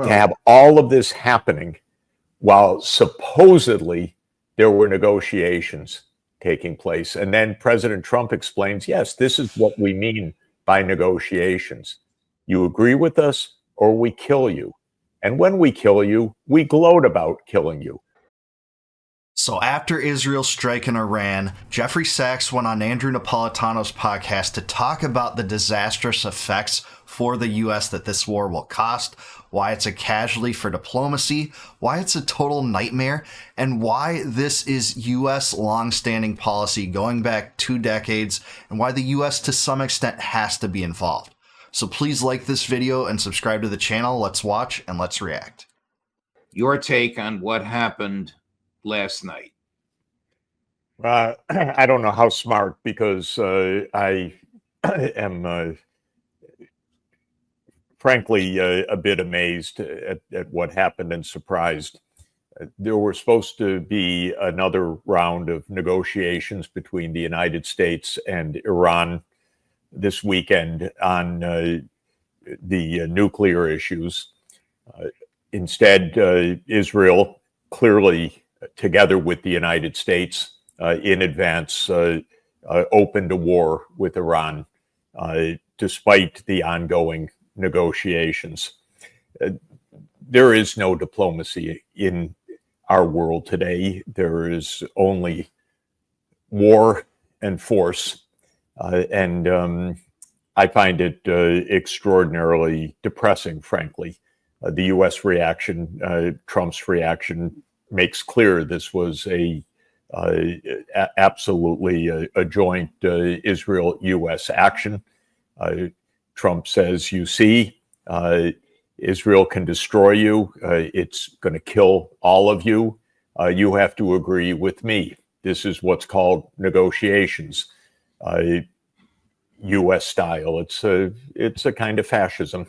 To have all of this happening while supposedly there were negotiations taking place. And then President Trump explains, yes, this is what we mean by negotiations. You agree with us or we kill you. And when we kill you, we gloat about killing you. So after Israel's strike in Iran, Jeffrey Sachs went on Andrew Napolitano's podcast to talk about the disastrous effects for the U.S. that this war will cost, why it's a casualty for diplomacy, why it's a total nightmare, and why this is U.S. long-standing policy going back 2 decades, and why the U.S. to some extent has to be involved. So please like this video and subscribe to the channel. Let's watch and let's react. Your take on what happened last night? I don't know how smart, because I am frankly a bit amazed at what happened and surprised. There were supposed to be another round of negotiations between the United States and Iran this weekend on the nuclear issues. Instead, Israel, clearly together with the United States, in advance, opened a war with Iran, despite the ongoing negotiations. There is no diplomacy in our world today. There is only war and force. And I find it extraordinarily depressing, frankly. The U.S. reaction, Trump's reaction, makes clear this was absolutely a joint Israel-U.S. action. Trump says, you see, Israel can destroy you. It's going to kill all of you. You have to agree with me. This is what's called negotiations, U.S. style. It's a kind of fascism.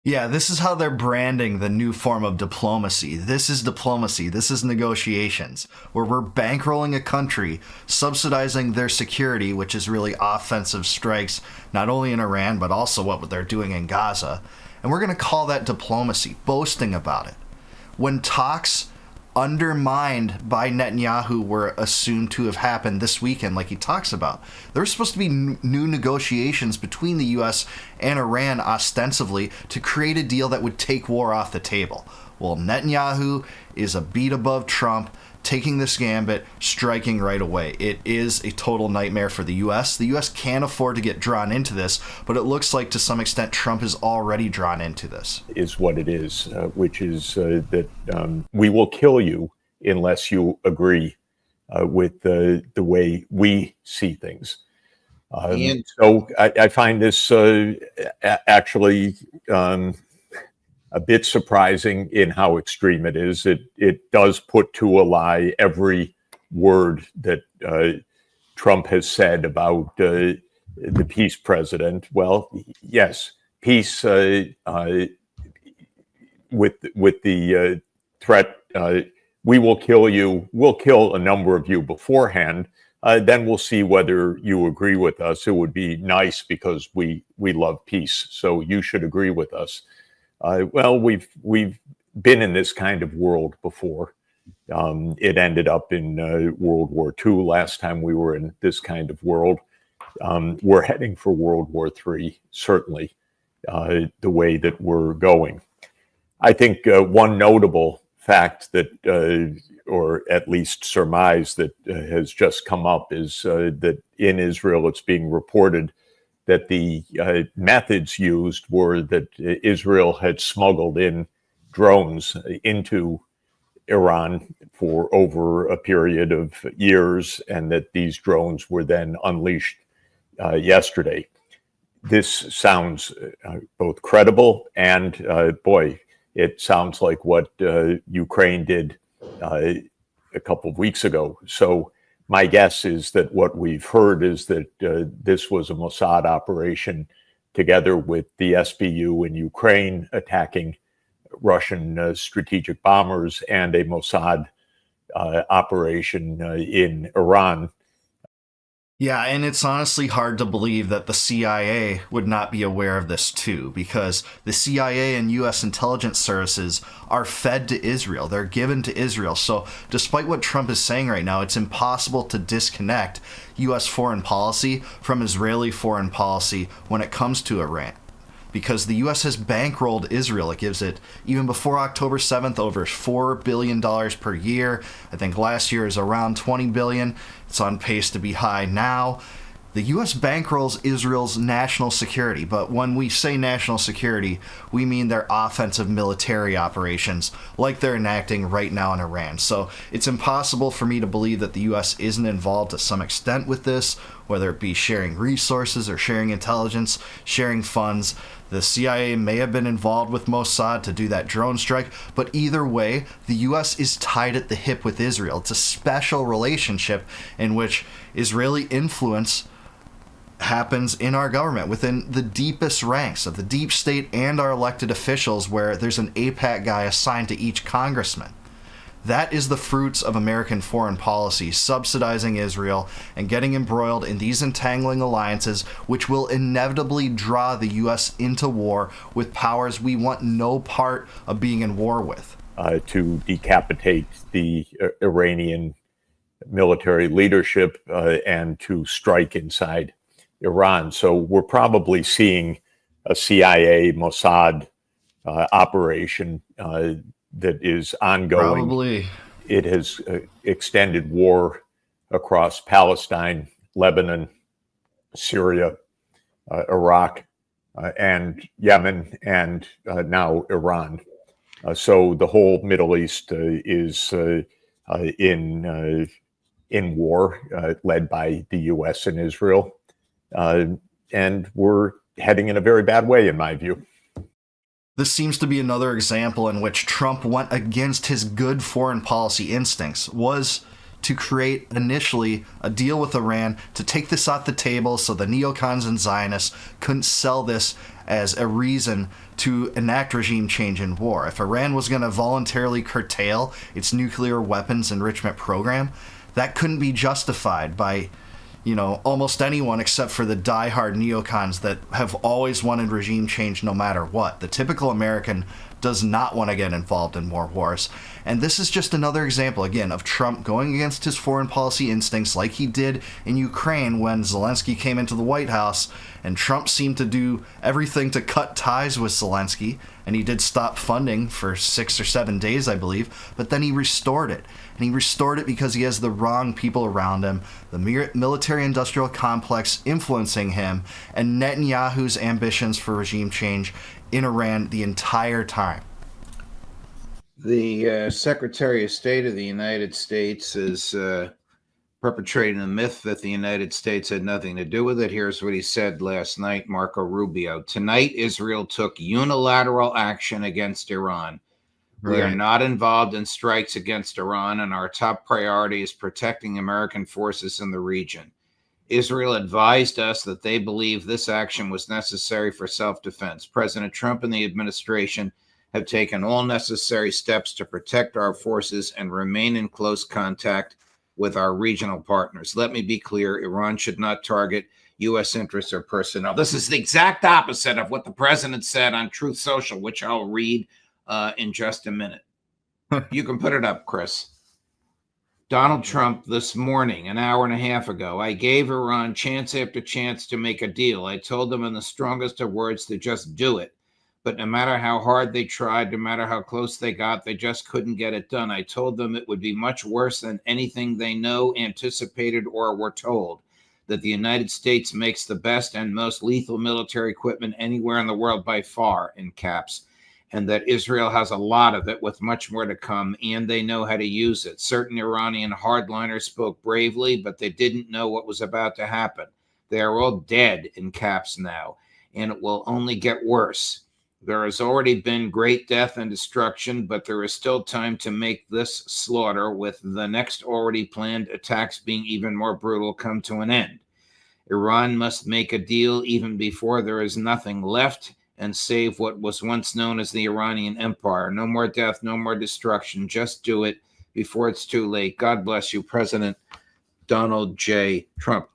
Yeah, this is how they're branding the new form of diplomacy. This is diplomacy. This is negotiations, where we're bankrolling a country, subsidizing their security, which is really offensive strikes, not only in Iran, but also what they're doing in Gaza. And we're going to call that diplomacy, boasting about it. When talks undermined by Netanyahu were assumed to have happened this weekend, like he talks about, there were supposed to be new negotiations between the U.S. and Iran, ostensibly, to create a deal that would take war off the table. Well, Netanyahu is a beat above Trump, taking this gambit, striking right away. It is a total nightmare for the U.S. The U.S. can't afford to get drawn into this, but it looks like to some extent Trump is already drawn into this. Is what it is, which is that we will kill you unless you agree with the way we see things. So I find this actually a bit surprising in how extreme it is. It does put to a lie every word that Trump has said about the peace president. Well, yes, peace with the threat, we will kill you. We'll kill a number of you beforehand. Then we'll see whether you agree with us. It would be nice because we love peace, so you should agree with us. Well, we've been in this kind of world before. It ended up in World War II last time we were in this kind of world. We're heading for World War III, certainly, the way that we're going. I think one notable fact that, or at least surmise that has just come up is that in Israel it's being reported that the methods used were that Israel had smuggled in drones into Iran for over a period of years, and that these drones were then unleashed yesterday. This sounds both credible and, boy, it sounds like what Ukraine did a couple of weeks ago. So my guess is that what we've heard is that this was a Mossad operation together with the SBU in Ukraine attacking Russian strategic bombers, and a Mossad operation in Iran. Yeah, and it's honestly hard to believe that the CIA would not be aware of this too, because the CIA and U.S. intelligence services are fed to Israel. They're given to Israel. So, despite what Trump is saying right now, it's impossible to disconnect U.S. foreign policy from Israeli foreign policy when it comes to Iran, because the U.S. has bankrolled Israel. It gives it, even before October 7th, over $4 billion per year. I think last year is around $20 billion. It's on pace to be high now. The U.S. bankrolls Israel's national security, but when we say national security, we mean their offensive military operations, like they're enacting right now in Iran. So it's impossible for me to believe that the U.S. isn't involved to some extent with this, whether it be sharing resources or sharing intelligence, sharing funds. The CIA may have been involved with Mossad to do that drone strike, but either way, the U.S. is tied at the hip with Israel. It's a special relationship in which Israeli influence happens in our government, within the deepest ranks of the deep state and our elected officials, where there's an APAC guy assigned to each congressman. That is the fruits of American foreign policy, subsidizing Israel and getting embroiled in these entangling alliances, which will inevitably draw the U.S. into war with powers we want no part of being in war with. To decapitate the Iranian military leadership and to strike inside Iran. So we're probably seeing a CIA Mossad operation that is ongoing. Probably. It has extended war across Palestine, Lebanon, Syria, Iraq, and Yemen, and now Iran. So the whole Middle East is in war, led by the U.S. and Israel. And we're heading in a very bad way, in my view. This seems to be another example in which Trump went against his good foreign policy instincts, was to create initially a deal with Iran to take this off the table so the neocons and Zionists couldn't sell this as a reason to enact regime change in war. If Iran was going to voluntarily curtail its nuclear weapons enrichment program, that couldn't be justified by almost anyone except for the diehard neocons that have always wanted regime change no matter what. The typical American does not want to get involved in more wars. And this is just another example, again, of Trump going against his foreign policy instincts like he did in Ukraine when Zelensky came into the White House, and Trump seemed to do everything to cut ties with Zelensky, and he did stop funding for 6 or 7 days, I believe, but then he restored it. And he restored it because he has the wrong people around him, the military-industrial complex influencing him, and Netanyahu's ambitions for regime change in Iran the entire time. The Secretary of State of the United States is perpetrating the myth that the United States had nothing to do with it. Here's what he said last night, Marco Rubio. Tonight, Israel took unilateral action against Iran. We are not involved in strikes against Iran, and our top priority is protecting American forces in the region. Israel advised us that they believe this action was necessary for self-defense. President Trump and the administration have taken all necessary steps to protect our forces and remain in close contact with our regional partners. Let me be clear, Iran should not target U.S. interests or personnel. This is the exact opposite of what the president said on Truth Social, which I'll read in just a minute. You can put it up, Chris. Donald Trump this morning, an hour and a half ago, I gave Iran chance after chance to make a deal. I told them in the strongest of words to just do it. But no matter how hard they tried, no matter how close they got, they just couldn't get it done. I told them it would be much worse than anything they know, anticipated, or were told. That the United States makes the best and most lethal military equipment anywhere in the world by far, in caps. And that Israel has a lot of it with much more to come, and they know how to use it. Certain Iranian hardliners spoke bravely, but they didn't know what was about to happen. They are all dead, in caps now, and it will only get worse. There has already been great death and destruction, but there is still time to make this slaughter, with the next already planned attacks being even more brutal, come to an end. Iran must make a deal even before there is nothing left, and save what was once known as the Iranian Empire. No more death, no more destruction. Just do it before it's too late. God bless you, President Donald J. Trump.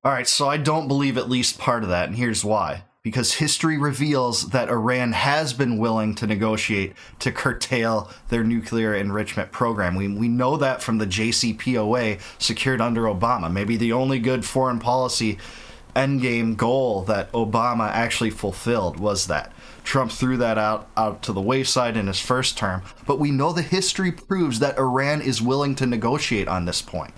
All right, so I don't believe at least part of that, and here's why. Because history reveals that Iran has been willing to negotiate to curtail their nuclear enrichment program. We know that from the JCPOA secured under Obama. Maybe the only good foreign policy endgame goal that Obama actually fulfilled was that. Trump threw that out to the wayside in his first term, but we know the history proves that Iran is willing to negotiate on this point.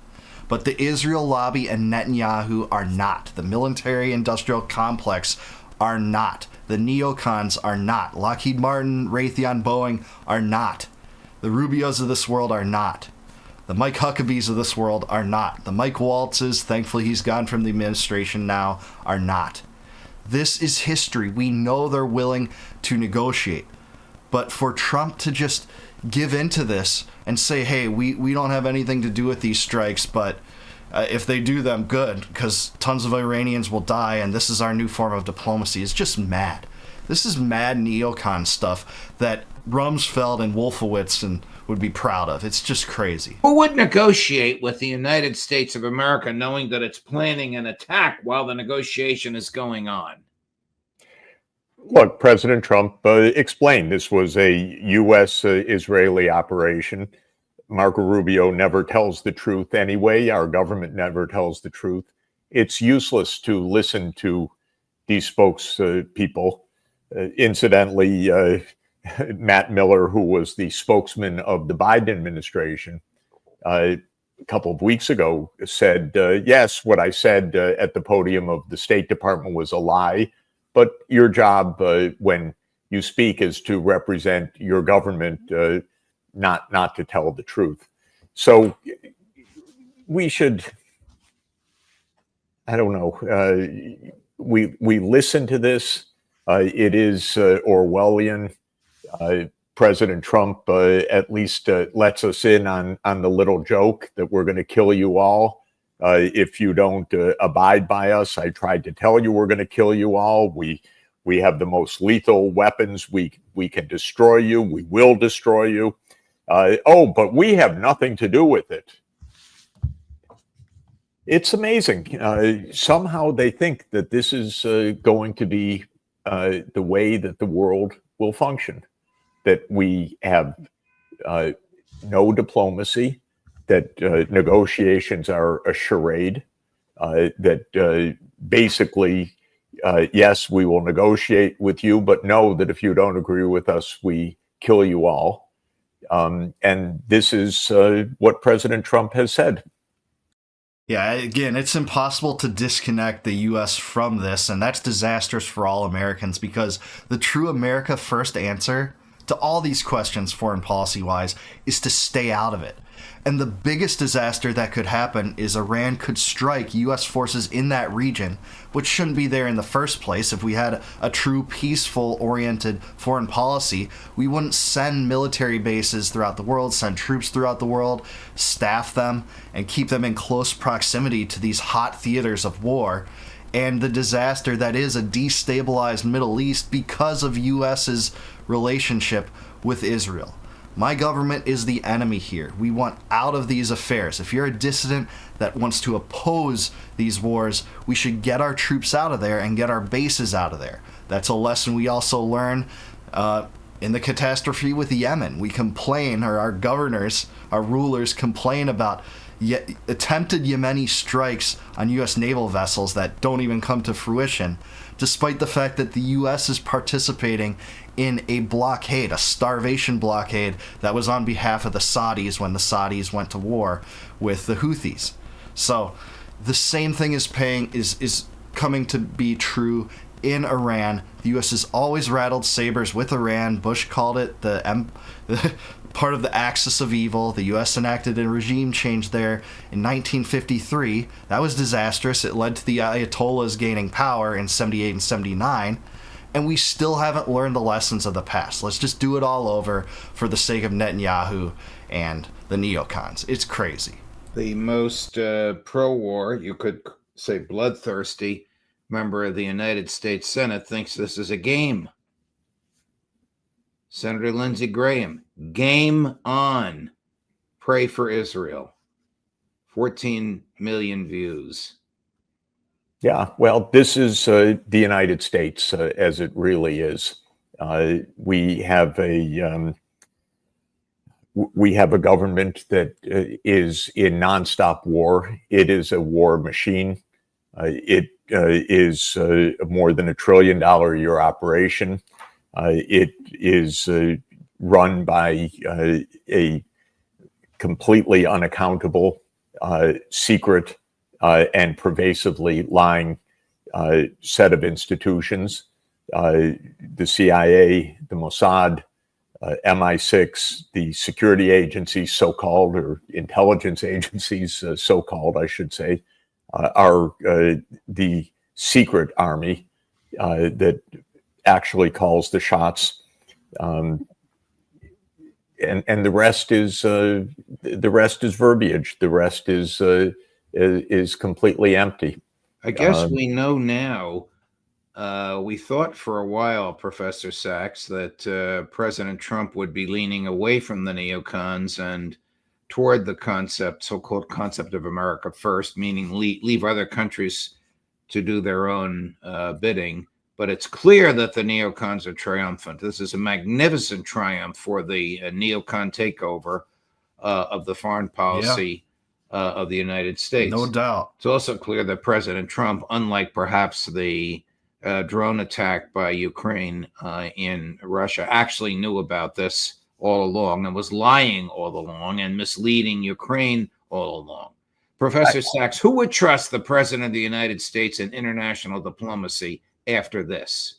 But the Israel lobby and Netanyahu are not. The military-industrial complex are not. The neocons are not. Lockheed Martin, Raytheon, Boeing are not. The Rubios of this world are not. The Mike Huckabees of this world are not. The Mike Waltzes, thankfully he's gone from the administration now, are not. This is history. We know they're willing to negotiate. But for Trump to just give into this and say, hey, we don't have anything to do with these strikes, but if they do them, good, because tons of Iranians will die, and this is our new form of diplomacy, is just mad. This is mad neocon stuff that Rumsfeld and Wolfowitz would be proud of. It's just crazy. Who would negotiate with the United States of America knowing that it's planning an attack while the negotiation is going on? Look, President Trump explained this was a U.S. Israeli operation. Marco Rubio never tells the truth anyway. Our government never tells the truth. It's useless to listen to these spokespeople. Incidentally, Matt Miller, who was the spokesman of the Biden administration, a couple of weeks ago said, yes, what I said at the podium of the State Department was a lie, but your job when you speak is to represent your government, not to tell the truth. So we should, I don't know, we listen to this. It is Orwellian. President Trump at least lets us in on the little joke that we're going to kill you all if you don't abide by us. I tried to tell you we're going to kill you all. We have the most lethal weapons. We can destroy you. We will destroy you. But we have nothing to do with it. It's amazing. Somehow they think that this is going to be the way that the world will function. That we have no diplomacy, that negotiations are a charade, that basically, yes, we will negotiate with you, but know that if you don't agree with us, we kill you all. And this is what President Trump has said. Yeah, again, it's impossible to disconnect the U.S. from this, and that's disastrous for all Americans because the true America First answer to all these questions, foreign policy-wise, is to stay out of it. And the biggest disaster that could happen is Iran could strike U.S. forces in that region, which shouldn't be there in the first place. If we had a true peaceful-oriented foreign policy, we wouldn't send military bases throughout the world, send troops throughout the world, staff them, and keep them in close proximity to these hot theaters of war, and the disaster that is a destabilized Middle East because of U.S.'s relationship with Israel. My government is the enemy here. We want out of these affairs. If you're a dissident that wants to oppose these wars, we should get our troops out of there and get our bases out of there. That's a lesson we also learn in the catastrophe with Yemen. We complain, or our governors, our rulers complain about attempted Yemeni strikes on U.S. naval vessels that don't even come to fruition, despite the fact that the U.S. is participating in a blockade, a starvation blockade that was on behalf of the Saudis when the Saudis went to war with the Houthis. So the same thing is coming to be true in Iran. The U.S. has always rattled sabers with Iran. Bush called it the part of the axis of evil. The U.S. enacted a regime change there in 1953. That was disastrous. It led to the Ayatollahs gaining power in 78 and 79. And we still haven't learned the lessons of the past. Let's just do it all over for the sake of Netanyahu and the neocons. It's crazy. The most pro-war, you could say bloodthirsty, member of the United States Senate thinks this is a game. Senator Lindsey Graham, game on. Pray for Israel. 14 million views. Yeah, well, this is the United States as it really is. We have a government that is in nonstop war. It is a war machine. It is more than $1 trillion a year operation. It is run by a completely unaccountable, secret, and pervasively lying set of institutions. The CIA, the Mossad, MI6, the security agencies, so-called, or intelligence agencies, so-called, I should say, are the secret army that actually calls the shots. Um, and the rest is verbiage. The rest is completely empty. I guess Um, we know now. We thought for a while, Professor Sachs, that President Trump would be leaning away from the neocons and toward the concept, so-called concept of America first, meaning leave other countries to do their own bidding. But it's clear that the neocons are triumphant. This is a magnificent triumph for the neocon takeover of the foreign policy of the United States. No doubt. It's also clear that President Trump, unlike perhaps the drone attack by Ukraine in Russia, actually knew about this all along and was lying all along and misleading Ukraine all along. Professor Sachs, who would trust the President of the United States in international diplomacy after this?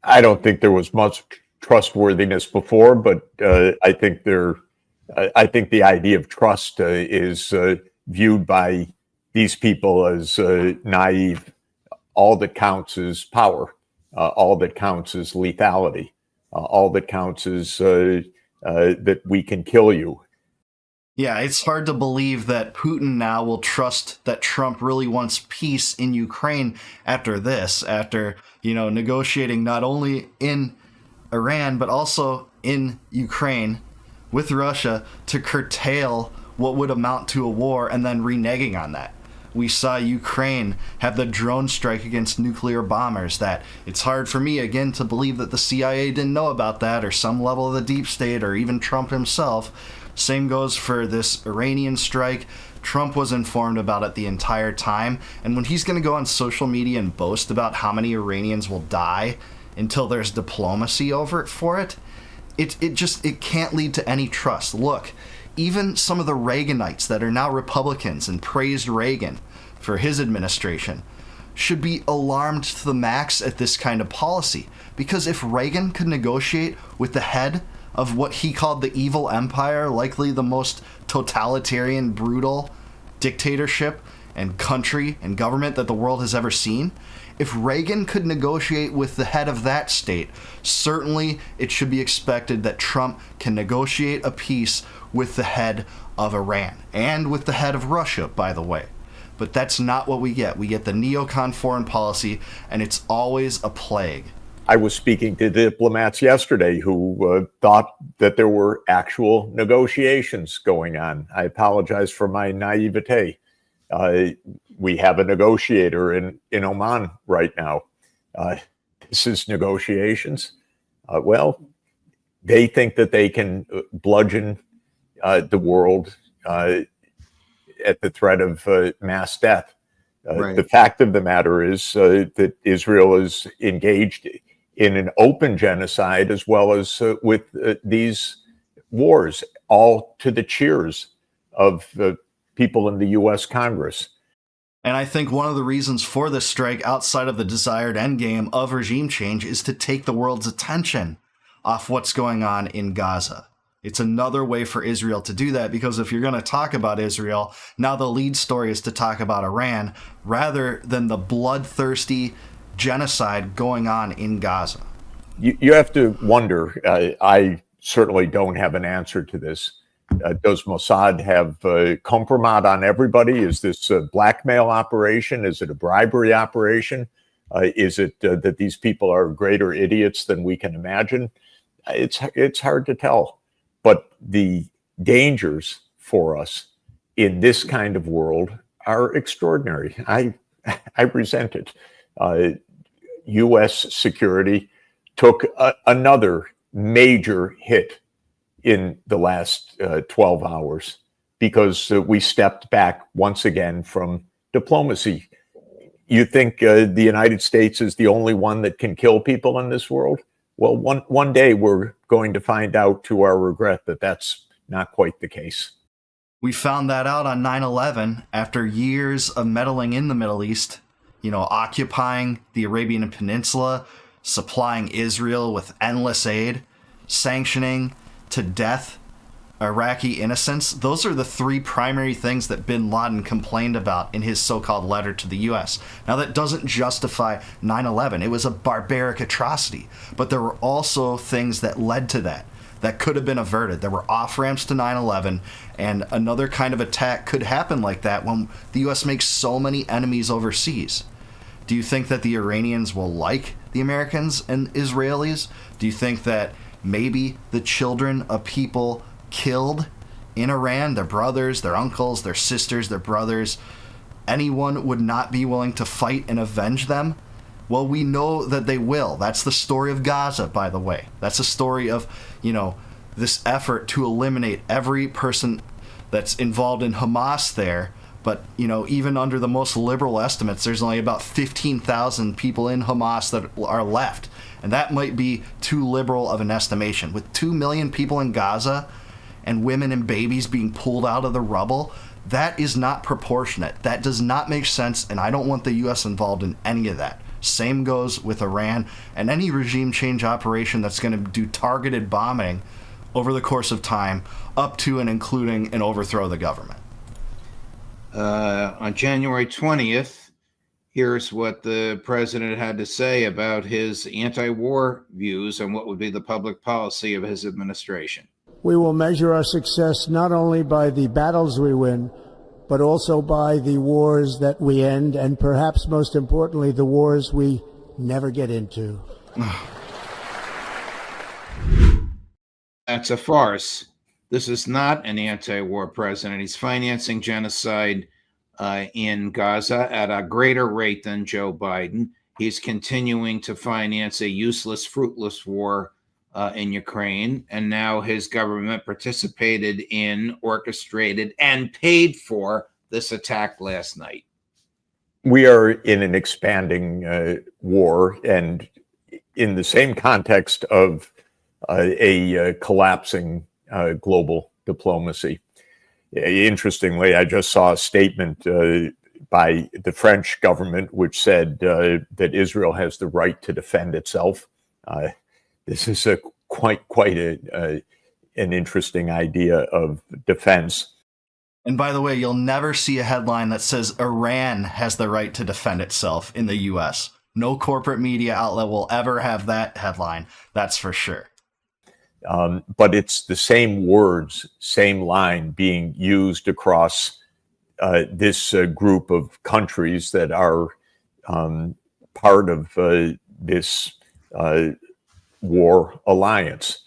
I don't think there was much trustworthiness before, but I think the idea of trust is viewed by these people as naive. All that counts is power. All that counts is lethality. All that counts is that we can kill you. Yeah, it's hard to believe that Putin now will trust that Trump really wants peace in Ukraine after this, after, negotiating not only in Iran, but also in Ukraine with Russia to curtail what would amount to a war and then reneging on that. We saw Ukraine have the drone strike against nuclear bombers. That it's hard for me, again, to believe that the CIA didn't know about that, or some level of the deep state, or even Trump himself. Same goes for this Iranian strike. Trump was informed about it the entire time. And when he's going to go on social media and boast about how many Iranians will die until there's diplomacy over it for it, it can't lead to any trust. Look, even some of the Reaganites that are now Republicans and praised Reagan for his administration should be alarmed to the max at this kind of policy. Because if Reagan could negotiate with the head of what he called the evil empire, likely the most totalitarian, brutal dictatorship and country and government that the world has ever seen, if Reagan could negotiate with the head of that state, certainly it should be expected that Trump can negotiate a peace with the head of Iran and with the head of Russia, by the way. But that's not what we get. We get the neocon foreign policy, and it's always a plague. I was speaking to diplomats yesterday who thought that there were actual negotiations going on. I apologize for my naivete. We have a negotiator in Oman right now. This is negotiations. Well, they think that they can bludgeon the world at the threat of mass death. Right. The fact of the matter is that Israel is engaged in an open genocide as well as with these wars, all to the cheers of people in the U.S. Congress. And I think one of the reasons for this strike, outside of the desired endgame of regime change, is to take the world's attention off what's going on in Gaza. It's another way for Israel to do that, because if you're going to talk about Israel, now the lead story is to talk about Iran rather than the bloodthirsty genocide going on in Gaza. You have to wonder, I certainly don't have an answer to this. Does Mossad have compromat on everybody? Is this a blackmail operation? Is it a bribery operation? Is it that these people are greater idiots than we can imagine? It's hard to tell. But the dangers for us in this kind of world are extraordinary. I resent it. U.S. security took another major hit in the last 12 hours because we stepped back once again from diplomacy. You think the United States is the only one that can kill people in this world? Well, one day we're going to find out to our regret that that's not quite the case. We found that out on 9/11 after years of meddling in the Middle East, occupying the Arabian Peninsula, supplying Israel with endless aid, sanctioning to death Iraqi innocents. Those are the three primary things that bin Laden complained about in his so-called letter to the U.S. Now, that doesn't justify 9/11. It was a barbaric atrocity. But there were also things that led to that could have been averted. There were off-ramps to 9/11, and another kind of attack could happen like that when the U.S. makes so many enemies overseas. Do you think that the Iranians will like the Americans and Israelis? Do you think that maybe the children of people killed in Iran, their brothers, their uncles, their sisters, their brothers, anyone would not be willing to fight and avenge them? Well, we know that they will. That's the story of Gaza, by the way. That's a story of, this effort to eliminate every person that's involved in Hamas there. But, even under the most liberal estimates, there's only about 15,000 people in Hamas that are left. And that might be too liberal of an estimation. With 2 million people in Gaza and women and babies being pulled out of the rubble, that is not proportionate. That does not make sense, and I don't want the U.S. involved in any of that. Same goes with Iran and any regime change operation that's going to do targeted bombing over the course of time, up to and including an overthrow of the government. On January 20th, here's what the president had to say about his anti-war views and what would be the public policy of his administration. We will measure our success not only by the battles we win, but also by the wars that we end, and perhaps most importantly, the wars we never get into. That's a farce. This is not an anti-war president. He's financing genocide in Gaza at a greater rate than Joe Biden. He's continuing to finance a useless, fruitless war in Ukraine, and now his government participated in, orchestrated, and paid for this attack last night. We are in an expanding war, and in the same context of a collapsing global diplomacy. Interestingly, I just saw a statement by the French government which said that Israel has the right to defend itself. This is quite an interesting idea of defense. And by the way, you'll never see a headline that says Iran has the right to defend itself in the U.S. No corporate media outlet will ever have that headline. That's for sure. But it's the same words, same line being used across this group of countries that are part of this war alliance.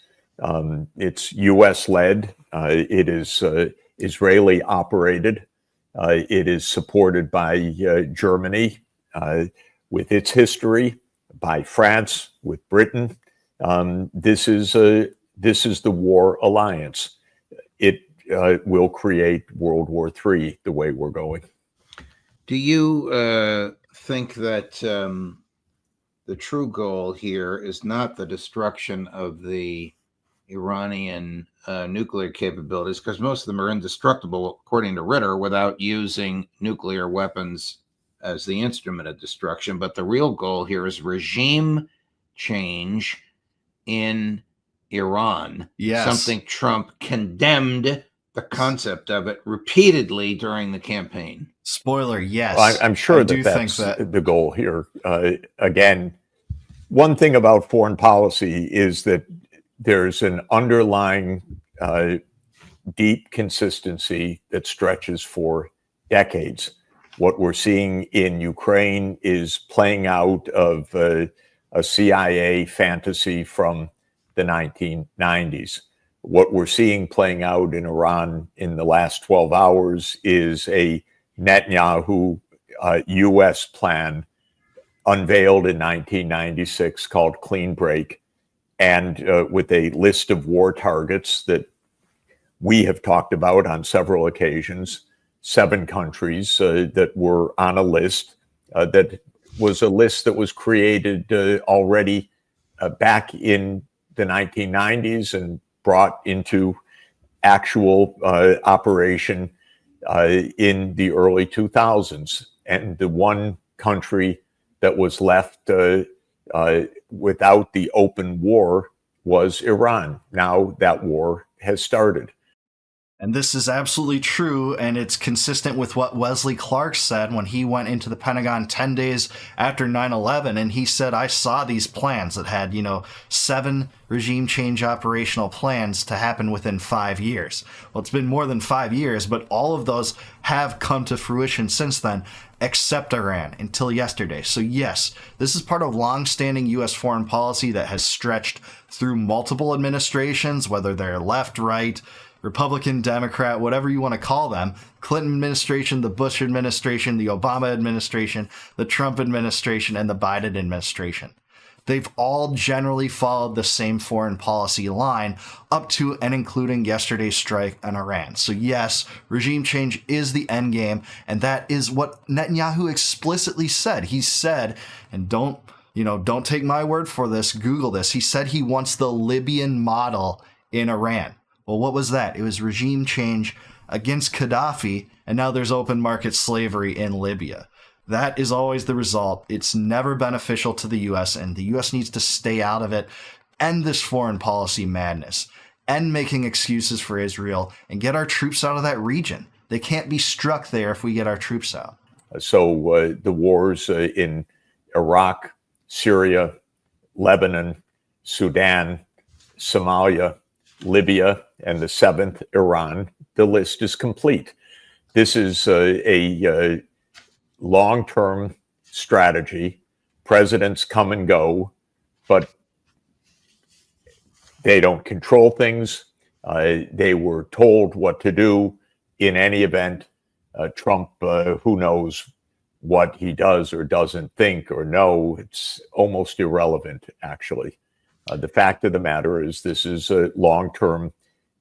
It's U.S. led. It is Israeli operated. It is supported by Germany with its history, by France with Britain. This is the war alliance. It will create World War III the way we're going. Do you think that the true goal here is not the destruction of the Iranian nuclear capabilities, because most of them are indestructible, according to Ritter, without using nuclear weapons as the instrument of destruction? But the real goal here is regime change in Iran. Yes. Something Trump condemned the concept of it repeatedly during the campaign. Spoiler, yes. Well, I'm sure that's the goal here. Again, one thing about foreign policy is that there's an underlying deep consistency that stretches for decades. What we're seeing in Ukraine is playing out of a CIA fantasy from the 1990s. What we're seeing playing out in Iran in the last 12 hours is a Netanyahu U.S. plan unveiled in 1996 called Clean Break, and with a list of war targets that we have talked about on several occasions, 7 countries that were on a list that was a list that was created already back in the 1990s and brought into actual operation in the early 2000s. And the one country that was left without the open war was Iran. Now that war has started. And this is absolutely true, and it's consistent with what Wesley Clark said when he went into the Pentagon 10 days after 9/11, and he said, I saw these plans that had, 7 regime change operational plans to happen within 5 years. Well, it's been more than 5 years, but all of those have come to fruition since then, except Iran, until yesterday. So yes, this is part of long-standing U.S. foreign policy that has stretched through multiple administrations, whether they're left, right, Republican, Democrat, whatever you want to call them, Clinton administration, the Bush administration, the Obama administration, the Trump administration, and the Biden administration. They've all generally followed the same foreign policy line up to and including yesterday's strike on Iran. So yes, regime change is the end game, and that is what Netanyahu explicitly said. He said, and don't take my word for this, Google this. He said he wants the Libyan model in Iran. Well, what was that? It was regime change against Gaddafi, and now there's open market slavery in Libya. That is always the result. It's never beneficial to the U.S., and the U.S. needs to stay out of it, end this foreign policy madness, end making excuses for Israel, and get our troops out of that region. They can't be struck there if we get our troops out. So the wars in Iraq, Syria, Lebanon, Sudan, Somalia, Libya, and the 7th, Iran, the list is complete. This is a long-term strategy. Presidents come and go, but they don't control things. They were told what to do. In any event, Trump, who knows what he does or doesn't think or know, it's almost irrelevant, actually. The fact of the matter is this is a long-term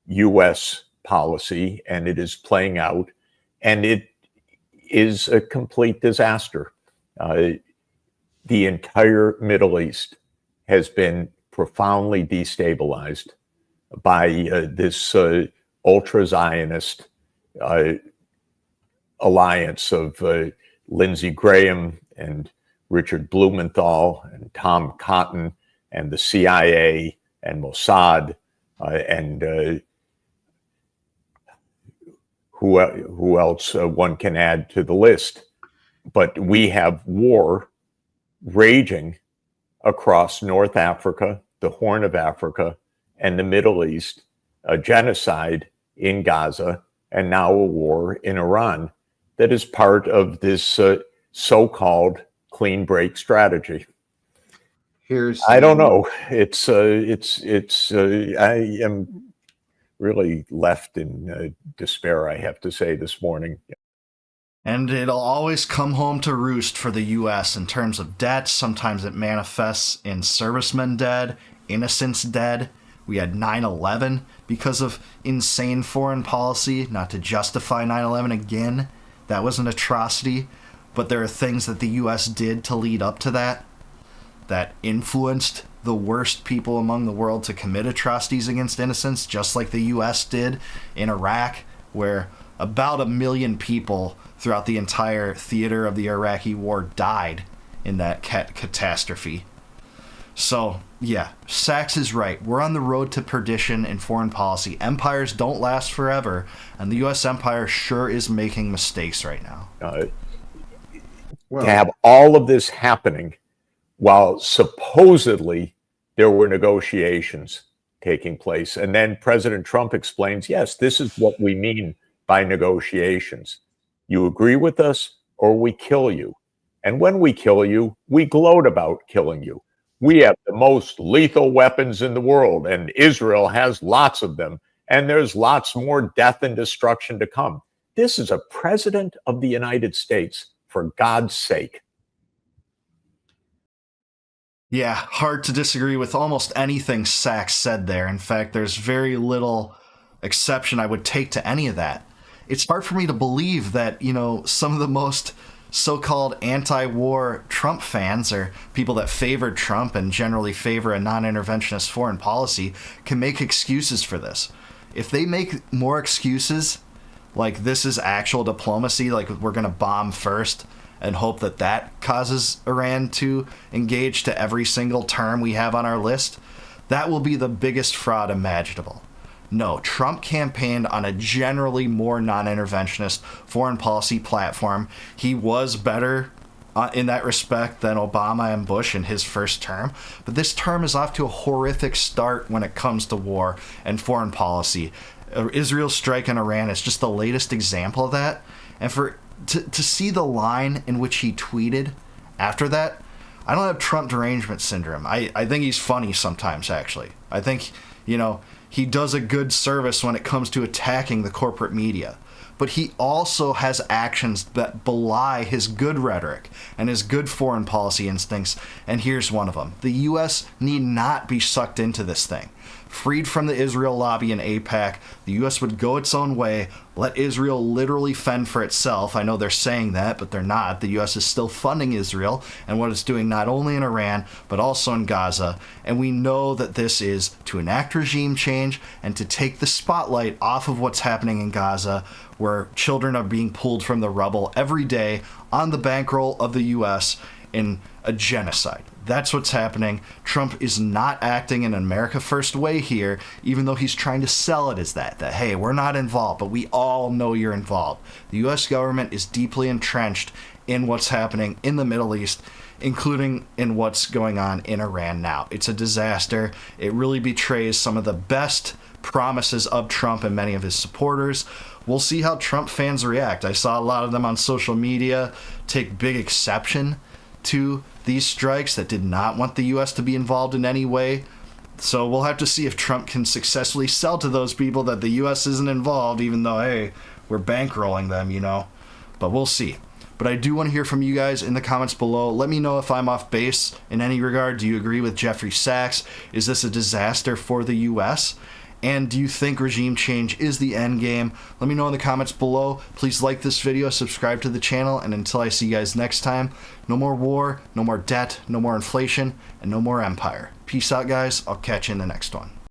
U.S. policy, and it is playing out, and it is a complete disaster. The entire Middle East has been profoundly destabilized by this ultra-Zionist alliance of Lindsey Graham and Richard Blumenthal and Tom Cotton and the CIA and Mossad and who else one can add to the list. But we have war raging across North Africa, the Horn of Africa, and the Middle East, a genocide in Gaza, and now a war in Iran that is part of this so-called clean break strategy. I don't know. I am really left in despair, I have to say, this morning. And it'll always come home to roost for the U.S. in terms of debt. Sometimes it manifests in servicemen dead, innocents dead. We had 9/11 because of insane foreign policy, not to justify 9/11 again. That was an atrocity. But there are things that the U.S. did to lead up to that influenced the worst people among the world to commit atrocities against innocents, just like the U.S. did in Iraq, where about 1 million people throughout the entire theater of the Iraqi war died in that catastrophe. So, yeah, Sachs is right. We're on the road to perdition in foreign policy. Empires don't last forever, and the U.S. empire sure is making mistakes right now. To have all of this happening while supposedly there were negotiations taking place. And then President Trump explains, yes, this is what we mean by negotiations. You agree with us or we kill you. And when we kill you, we gloat about killing you. We have the most lethal weapons in the world, and Israel has lots of them. And there's lots more death and destruction to come. This is a president of the United States for God's sake. Yeah, hard to disagree with almost anything Sachs said there. In fact, there's very little exception I would take to any of that. It's hard for me to believe that, some of the most so-called anti-war Trump fans, or people that favor Trump and generally favor a non-interventionist foreign policy, can make excuses for this. If they make more excuses, like this is actual diplomacy, like we're going to bomb first and hope that that causes Iran to engage to every single term we have on our list, that will be the biggest fraud imaginable. No, Trump campaigned on a generally more non-interventionist foreign policy platform. He was better in that respect than Obama and Bush in his first term. But this term is off to a horrific start when it comes to war and foreign policy. Israel's strike on Iran is just the latest example of that. And to see the line in which he tweeted after that, I don't have Trump derangement syndrome. I think he's funny sometimes, actually. I think, he does a good service when it comes to attacking the corporate media. But he also has actions that belie his good rhetoric and his good foreign policy instincts, and here's one of them. The U.S. need not be sucked into this thing. Freed from the Israel lobby in AIPAC, the U.S. would go its own way, let Israel literally fend for itself. I know they're saying that, but they're not. The U.S. is still funding Israel and what it's doing not only in Iran, but also in Gaza. And we know that this is to enact regime change and to take the spotlight off of what's happening in Gaza, where children are being pulled from the rubble every day on the bankroll of the U.S. in a genocide. That's what's happening. Trump is not acting in an America First way here, even though he's trying to sell it as that, hey, we're not involved, but we all know you're involved. The U.S. government is deeply entrenched in what's happening in the Middle East, including in what's going on in Iran now. It's a disaster. It really betrays some of the best promises of Trump and many of his supporters. We'll see how Trump fans react. I saw a lot of them on social media take big exception to these strikes that did not want the U.S. to be involved in any way. So we'll have to see if Trump can successfully sell to those people that the U.S. isn't involved, even though, hey, we're bankrolling them, But we'll see. But I do want to hear from you guys in the comments below. Let me know if I'm off base in any regard. Do you agree with Jeffrey Sachs? Is this a disaster for the U.S.? And do you think regime change is the end game? Let me know in the comments below. Please like this video, subscribe to the channel, and until I see you guys next time, no more war, no more debt, no more inflation, and no more empire. Peace out, guys. I'll catch you in the next one.